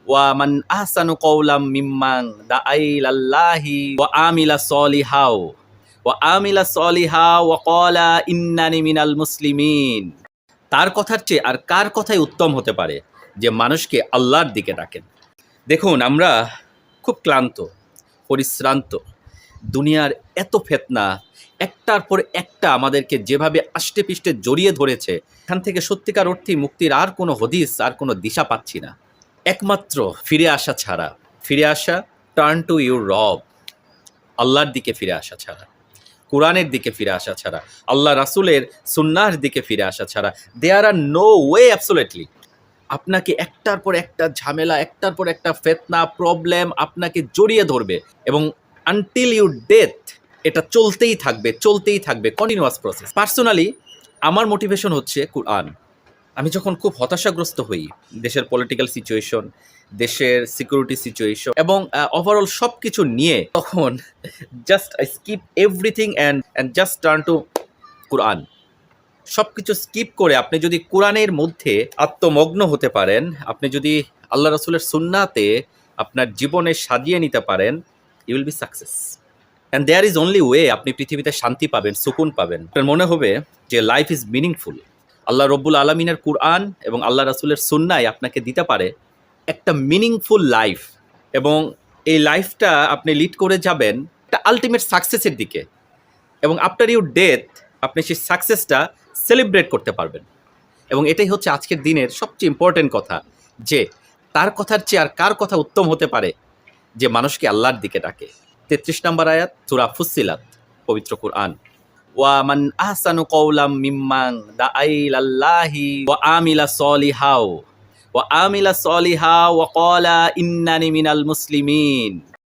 ওয়া মান আহসানু কওলাম মিম্মান দাআ ইলাল্লাহি ওয়া আমিলা সলিহা ওয়া ক্বালা ইন্নানি মিনাল মুসলিমিন। তার কথার চেয়ে আর কার কথাই উত্তম হতে পারে যে মানুষকে আল্লাহর দিকে ডাকেন। দেখুন, আমরা খুব ক্লান্ত, পরিশ্রান্ত। দুনিয়ার এত ফিতনা, একটার পর একটা আমাদেরকে যেভাবে আষ্টেপৃষ্ঠে জড়িয়ে ধরেছে, এখান থেকে সত্যিকার অর্থেই মুক্তির আর কোনো হদিস, আর কোনো দিশা পাচ্ছি না। একমাত্র ফিরে আসা ছাড়া, ফিরে আসা, টার্ন টু ইউর রব, আল্লাহর দিকে ফিরে আসা ছাড়া, কোরআনের দিকে ফিরে আসা ছাড়া, আল্লাহ রাসূলের সুন্নাহর দিকে ফিরে আসা ছাড়া দেয়ার আর নো ওয়ে অ্যাবসোলিউটলি। আপনাকে একটার পর একটা ঝামেলা, একটার পর একটা ফিতনা, প্রবলেম আপনাকে জড়িয়ে ধরবে এবং আনটিল ইউর ডেথ এটা চলতেই থাকবে, চলতেই থাকবে, কন্টিনিউয়াস প্রসেস। পার্সোনালি আমার মোটিভেশন হচ্ছে কুরআন। আমি যখন খুব হতাশাগ্রস্ত হই, দেশের পলিটিক্যাল সিচুয়েশন, দেশের সিকিউরিটি সিচুয়েশন এবং ওভারঅল সব কিছু নিয়ে, তখন just I skip everything and just turn to Quran. সব কিছু স্কিপ করে আপনি যদি কোরআনের মধ্যে আত্মমগ্ন হতে পারেন, আপনি যদি আল্লাহ রাসূলের সুন্নাতে আপনার জীবনে সাজিয়ে নিতে পারেন, you will be success. And there is only way আপনি পৃথিবীতে শান্তি পাবেন, সুকুন পাবেন। আপনার মনে হবে যে লাইফ ইজ মিনিংফুল। আল্লাহ রব্বুল আলমিনের কুরআন এবং আল্লাহ রাসূলের সুন্নায় আপনাকে দিতে পারে একটা মিনিংফুল লাইফ, এবং এই লাইফটা আপনি লিড করে যাবেন একটা আলটিমেট সাকসেসের দিকে, এবং আফটার ইউর ডেথ আপনি সেই সাকসেসটা সেলিব্রেট করতে পারবেন। এবং এটাই হচ্ছে আজকের দিনের সবচেয়ে ইম্পর্টেন্ট কথা, যে তার কথার চেয়ে আর কার কথা উত্তম হতে পারে যে মানুষকে আল্লাহর দিকে ডাকে। ৩৩ নম্বর আয়াত, সূরা ফুসসিলাত, পবিত্র কুরআন। ওয়া মান আহসানু কওলাম মিম্মান দাআ ইলাল্লাহি ওয়া আমিলা সলিহা ওয়া ক্বালা ইন্নানি মিনাল মুসলিমিন।